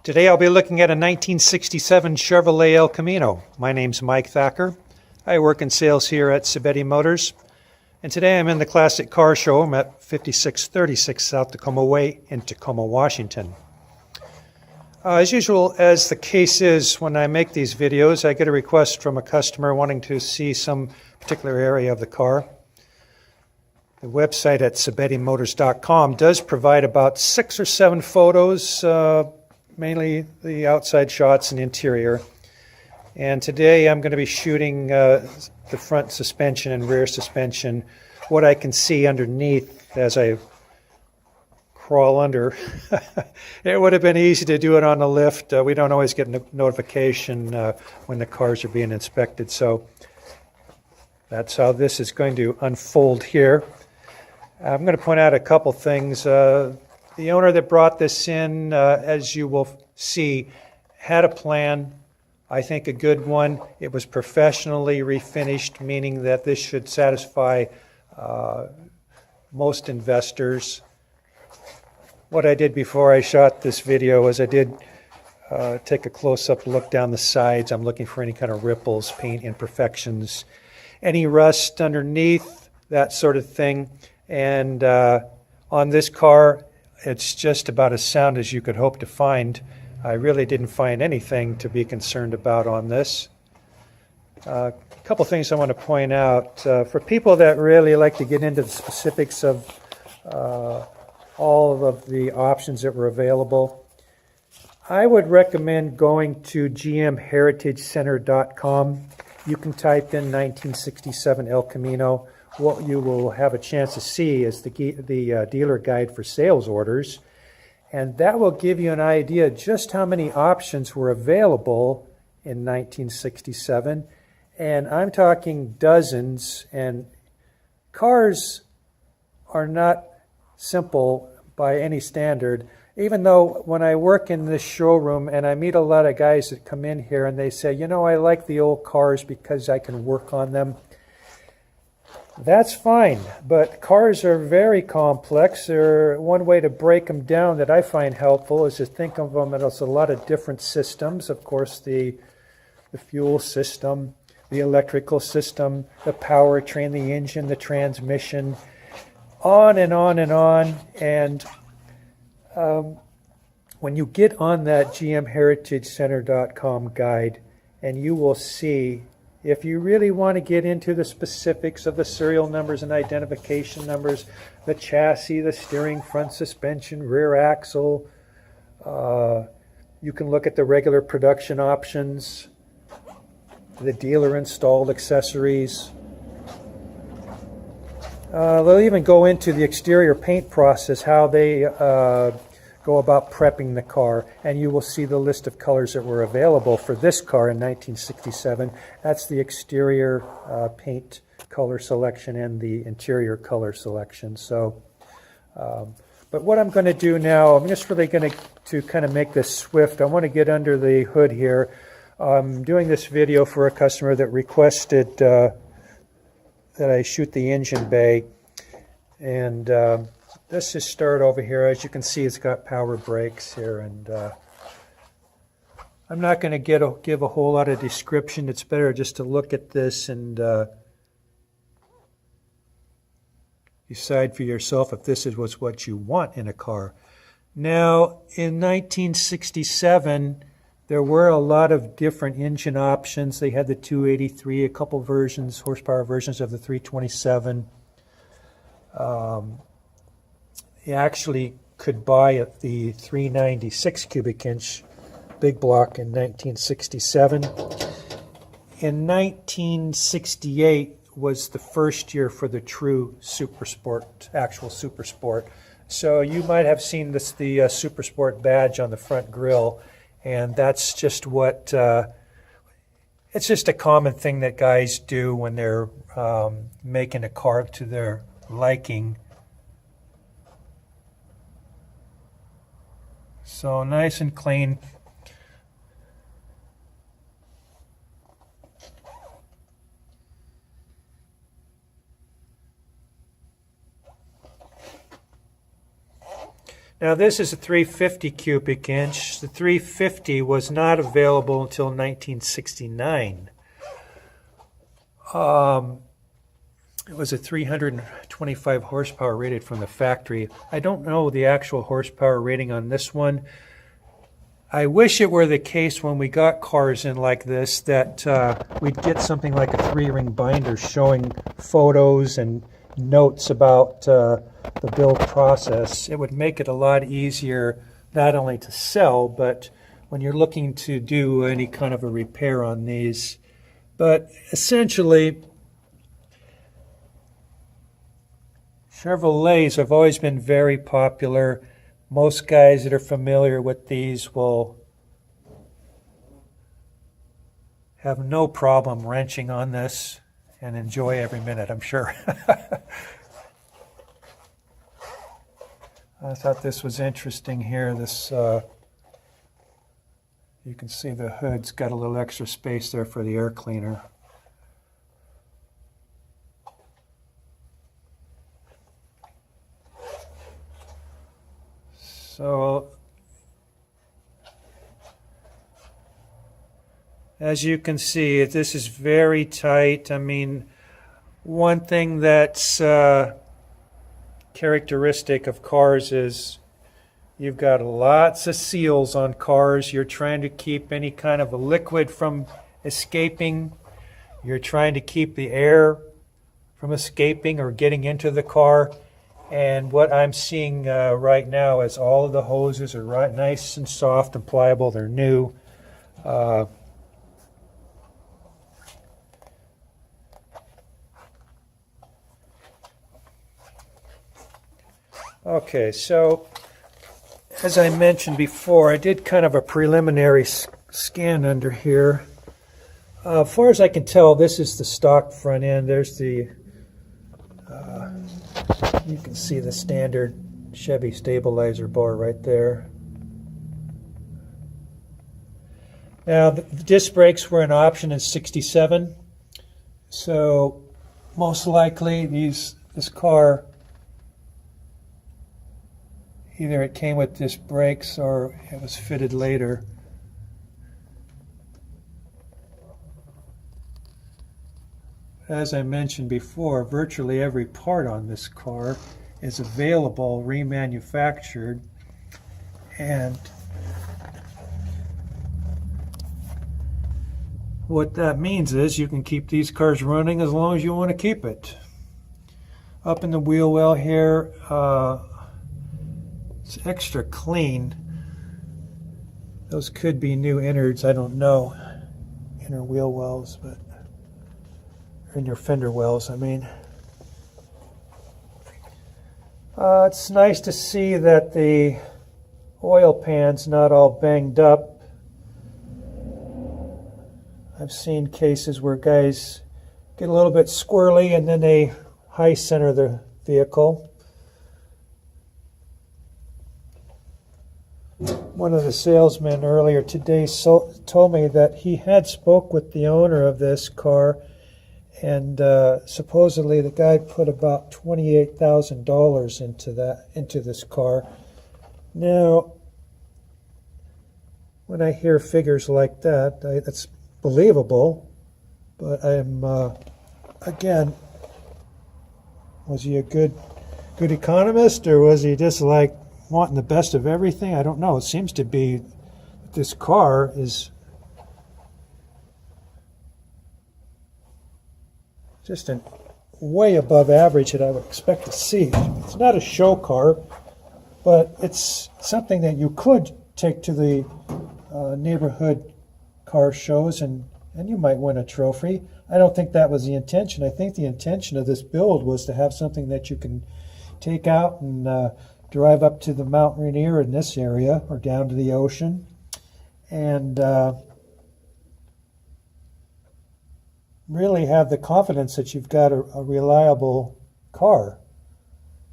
Today I'll be looking at a 1967 Chevrolet El Camino. My name's Mike Thacker. I work in sales here at Saginaw Motors. And today I'm in the Classic Car Show. I'm at 5636 South Tacoma Way in Tacoma, Washington. As usual, as the case is when I make these videos, I get a request from a customer wanting to see some particular area of the car. The website at SaginawMotors.com does provide about 6 or 7 photos, mainly the outside shots and interior. And today I'm going to be shooting the front suspension and rear suspension, what I can see underneath as I crawl under. It would have been easy to do it on the lift. We don't always get notification when the cars are being inspected, so that's how this is going to unfold here. I'm going to point out a couple things. The owner that brought this in, as you will see, had a plan, I think a good one. It was professionally refinished, meaning that this should satisfy most investors. What I did before I shot this video was I did take a close-up look down the sides. I'm looking for any kind of ripples, paint imperfections, any rust underneath, that sort of thing. And on this car, it's just about as sound as you could hope to find. I really didn't find anything to be concerned about on this. A couple things I want to point out. For people that really like to get into the specifics of all of the options that were available, I would recommend going to gmheritagecenter.com. You can type in 1967 El Camino. What you will have a chance to see is the dealer guide for sales orders, and that will give you an idea just how many options were available in 1967, and I'm talking dozens. And cars are not simple by any standard, even though when I work in this showroom and I meet a lot of guys that come in here and they say, you know, I like the old cars because I can work on them. That's fine, but cars are very complex. One way to break them down that I find helpful is to think of them as a lot of different systems. Of course, the fuel system, the electrical system, the powertrain, the engine, the transmission, on and on and on. And when you get on that gmheritagecenter.com guide, and you will see, if you really want to get into the specifics of the serial numbers and identification numbers, the chassis, the steering, front suspension, rear axle, you can look at the regular production options, the dealer installed accessories. They'll even go into the exterior paint process, how they go about prepping the car, and you will see the list of colors that were available for this car in 1967. That's the exterior paint color selection and the interior color selection. So, but what I'm going to do now, I'm just really going to kind of make this swift. I want to get under the hood here. I'm doing this video for a customer that requested that I shoot the engine bay, and let's just start over here. As you can see, it's got power brakes here, and I'm not going to give a whole lot of description. It's better just to look at this and decide for yourself if this was what you want in a car. Now, in 1967, there were a lot of different engine options. They had the 283, a couple versions, horsepower versions of the 327. You actually could buy the 396 cubic inch big block in 1967. In 1968 was the first year for the true Super Sport, actual Super Sport. So you might have seen this, the Super Sport badge on the front grille, and that's just what, it's just a common thing that guys do when they're making a car to their liking. So nice and clean. Now this is a 350 cubic inch. The 350 was not available until 1969. It was a 325 horsepower rated from the factory. I don't know the actual horsepower rating on this one. I wish it were the case when we got cars in like this that we'd get something like a 3-ring binder showing photos and notes about the build process. It would make it a lot easier not only to sell, but when you're looking to do any kind of a repair on these. But essentially, Chevrolets have always been very popular. Most guys that are familiar with these will have no problem wrenching on this and enjoy every minute, I'm sure. I thought this was interesting here. This, you can see the hood's got a little extra space there for the air cleaner. So, as you can see, this is very tight. I mean, one thing that's characteristic of cars is you've got lots of seals on cars. You're trying to keep any kind of a liquid from escaping. You're trying to keep the air from escaping or getting into the car. And what I'm seeing right now is all of the hoses are right, nice and soft and pliable. They're new. Okay, so as I mentioned before, I did kind of a preliminary scan under here. As far as I can tell, this is the stock front end. There's the, you can see the standard Chevy stabilizer bar right there. Now, the disc brakes were an option in '67, so most likely this car, either it came with disc brakes or it was fitted later. As I mentioned before, virtually every part on this car is available, remanufactured, and what that means is you can keep these cars running as long as you want to keep it. Up in the wheel well here, it's extra clean. Those could be new innards, I don't know. Inner wheel wells, but in your fender wells, I mean. It's nice to see that the oil pan's not all banged up. I've seen cases where guys get a little bit squirrely and then they high center the vehicle. One of the salesmen earlier today told me that he had spoke with the owner of this car, and supposedly the guy put about $28,000 into this car. Now, when I hear figures like that, that's believable, but I'm again, was he a good economist, or was he just like wanting the best of everything? I don't know. It seems to be that this car is just an way above average that I would expect to see. It's not a show car, but it's something that you could take to the neighborhood car shows and you might win a trophy. I don't think that was the intention. I think the intention of this build was to have something that you can take out and drive up to the Mount Rainier in this area or down to the ocean and really have the confidence that you've got a reliable car.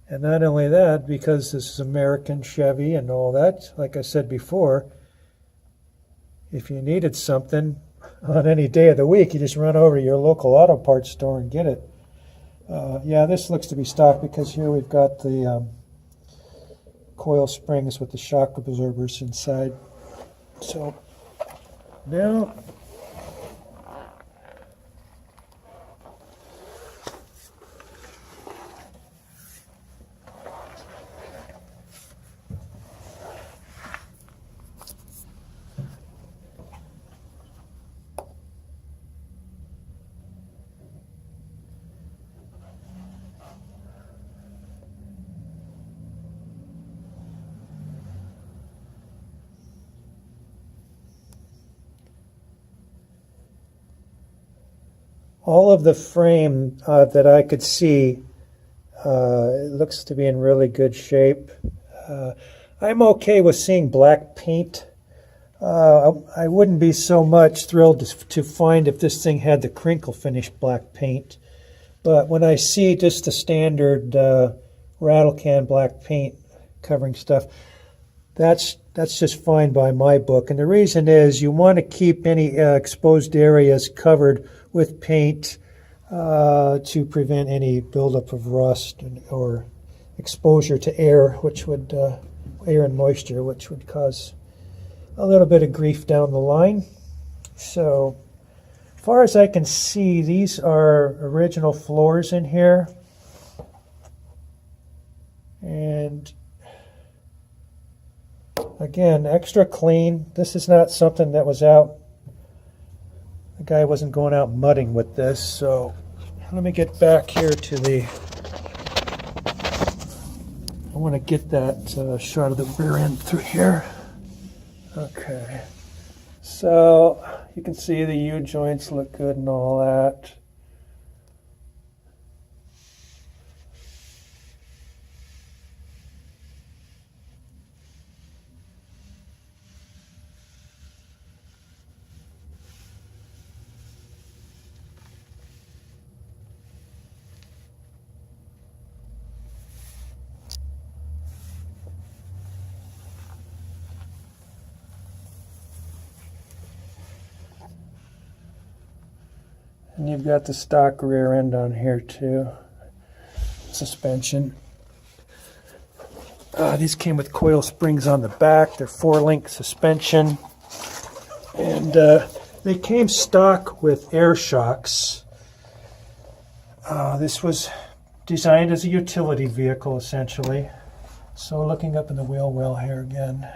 And not only that, because this is American Chevy and all that, like I said before, if you needed something on any day of the week, you just run over to your local auto parts store and get it. Yeah, this looks to be stock because here we've got the coil springs with the shock absorbers inside. So now all of the frame that I could see, it looks to be in really good shape. I'm okay with seeing black paint. I wouldn't be so much thrilled to find if this thing had the crinkle finish black paint. But when I see just the standard rattle can black paint covering stuff, that's just fine by my book. And the reason is you want to keep any exposed areas covered with paint to prevent any buildup of rust or exposure to air, which would air and moisture, which would cause a little bit of grief down the line. So, as far as I can see, these are original floors in here, and again, extra clean. This is not something that was out. The guy wasn't going out mudding with this. So let me get back here to the, I want to get that shot of the rear end through here. Okay. So you can see the U-joints look good and all that. And you've got the stock rear end on here too. Suspension. These came with coil springs on the back. They're 4-link suspension. And they came stock with air shocks. This was designed as a utility vehicle essentially. So looking up in the wheel well here again.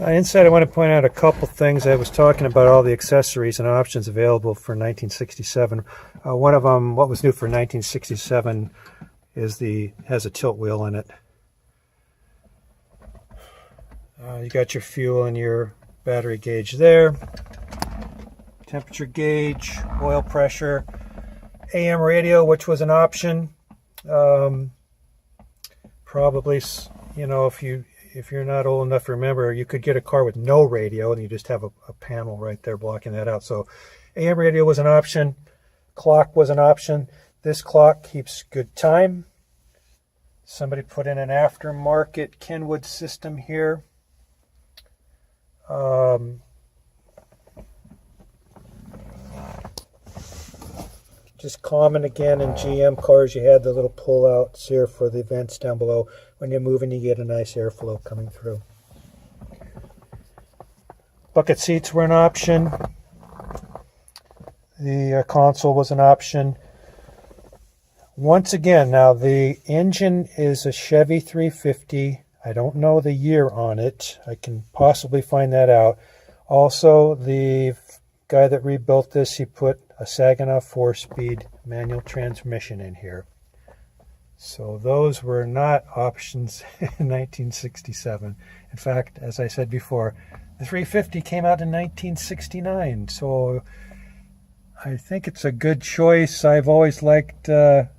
Inside, I want to point out a couple things. I was talking about all the accessories and options available for 1967. One of them, what was new for 1967, is has a tilt wheel in it. You got your fuel and your battery gauge there. Temperature gauge, oil pressure, AM radio, which was an option. Probably, you know, if you're not old enough to remember, you could get a car with no radio and you just have a panel right there blocking that out. So AM radio was an option. Clock was an option. This clock keeps good time. Somebody put in an aftermarket Kenwood system here. Just common again in GM cars, you had the little pull-outs here for the vents down below. When you're moving, you get a nice airflow coming through. Bucket seats were an option. The console was an option. Once again, now the engine is a Chevy 350. I don't know the year on it. I can possibly find that out. Also, the guy that rebuilt this, he put a Saginaw 4-speed manual transmission in here. So those were not options in 1967. In fact, as I said before, the 350 came out in 1969. So I think it's a good choice. I've always liked the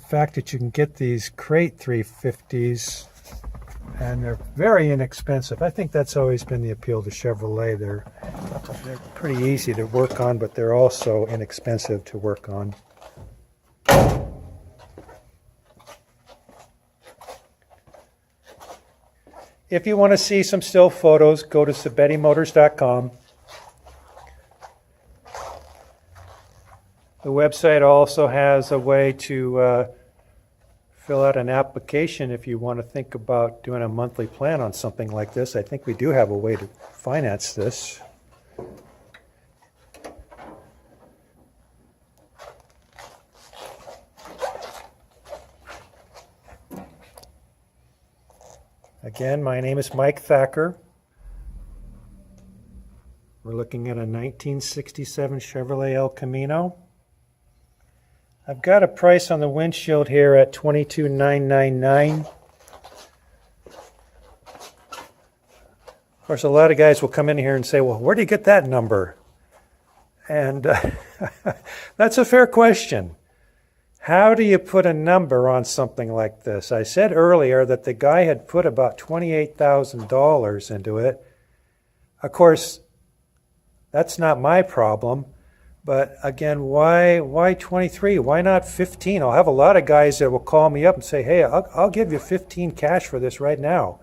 fact that you can get these crate 350s and they're very inexpensive. I think that's always been the appeal to Chevrolet. They're pretty easy to work on, but they're also inexpensive to work on. If you want to see some still photos, go to SabettiMotors.com. The website also has a way to fill out an application if you want to think about doing a monthly plan on something like this. I think we do have a way to finance this. Again, my name is Mike Thacker. We're looking at a 1967 Chevrolet El Camino. I've got a price on the windshield here at $22,999. Of course, a lot of guys will come in here and say, well, where do you get that number? And that's a fair question. How do you put a number on something like this? I said earlier that the guy had put about $28,000 into it. Of course, that's not my problem. But again, why 23? Why not 15? I'll have a lot of guys that will call me up and say, hey, I'll give you 15 cash for this right now.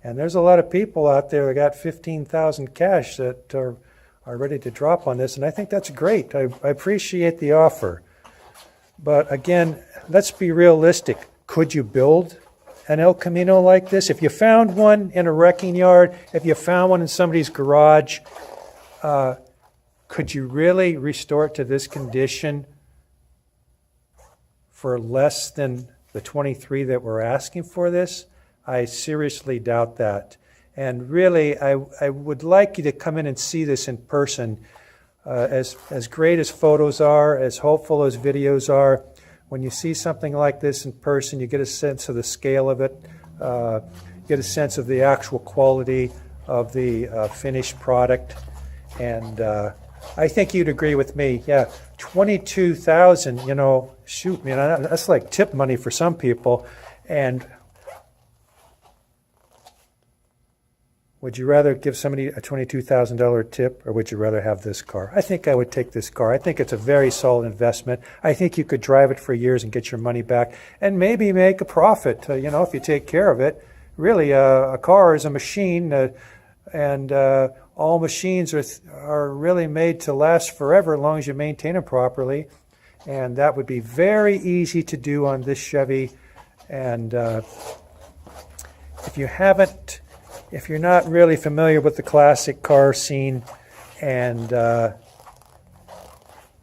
And there's a lot of people out there that got 15,000 cash that are ready to drop on this. And I think that's great. I appreciate the offer. But again, let's be realistic. Could you build an El Camino like this? If you found one in a wrecking yard, if you found one in somebody's garage, could you really restore it to this condition for less than the 23 that we're asking for this? I seriously doubt that. And really, I would like you to come in and see this in person. As great as photos are, as hopeful as videos are, when you see something like this in person, you get a sense of the scale of it, get a sense of the actual quality of the finished product. And I think you'd agree with me. Yeah, $22,000, you know, shoot, man, that's like tip money for some people. And would you rather give somebody a $22,000 tip, or would you rather have this car? I think I would take this car. I think it's a very solid investment. I think you could drive it for years and get your money back and maybe make a profit, you know, if you take care of it. Really, a car is a machine, and all machines are really made to last forever as long as you maintain them properly. And that would be very easy to do on this Chevy. And if you're not really familiar with the classic car scene and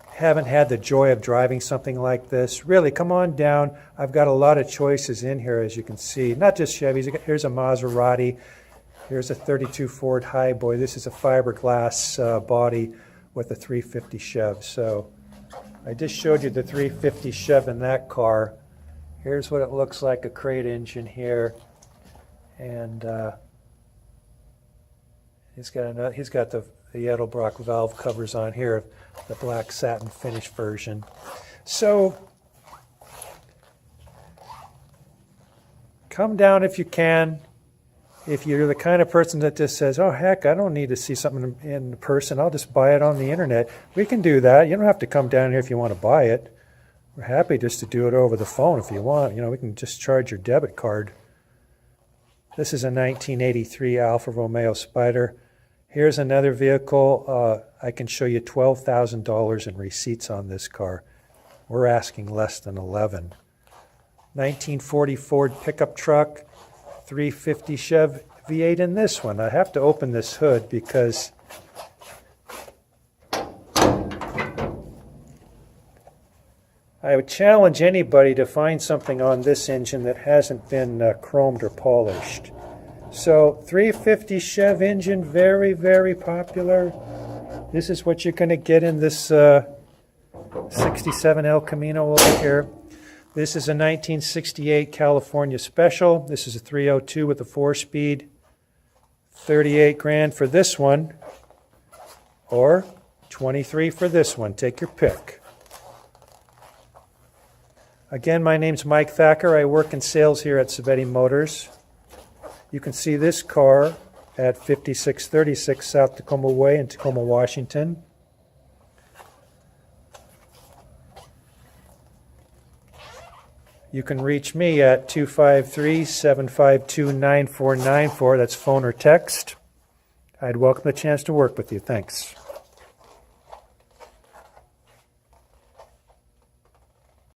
haven't had the joy of driving something like this, really come on down. I've got a lot of choices in here, as you can see. Not just Chevys. Here's a Maserati. Here's a 32 Ford Highboy. This is a fiberglass body with a 350 Chev. So I just showed you the 350 Chev in that car. Here's what it looks like, a crate engine here. And he's got the Edelbrock valve covers on here, the black satin finish version. So come down if you can. If you're the kind of person that just says, oh, heck, I don't need to see something in person, I'll just buy it on the internet, we can do that. You don't have to come down here if you want to buy it. We're happy just to do it over the phone if you want. We can just charge your debit card. This is a 1983 Alfa Romeo Spider. Here's another vehicle. I can show you $12,000 in receipts on this car. We're asking less than 11. 1940 Ford pickup truck. 350 Chev V8 in this one. I have to open this hood because I would challenge anybody to find something on this engine that hasn't been chromed or polished. So 350 Chev engine, very, very popular. This is what you're going to get in this 67 El Camino over here. This is a 1968 California Special. This is a 302 with a 4-speed. 38 grand for this one, or 23 for this one. Take your pick. Again, my name's Mike Thacker. I work in sales here at Saginaw Motors. You can see this car at 5636 South Tacoma Way in Tacoma, Washington. You can reach me at 253-752-9494. That's phone or text. I'd welcome the chance to work with you. Thanks.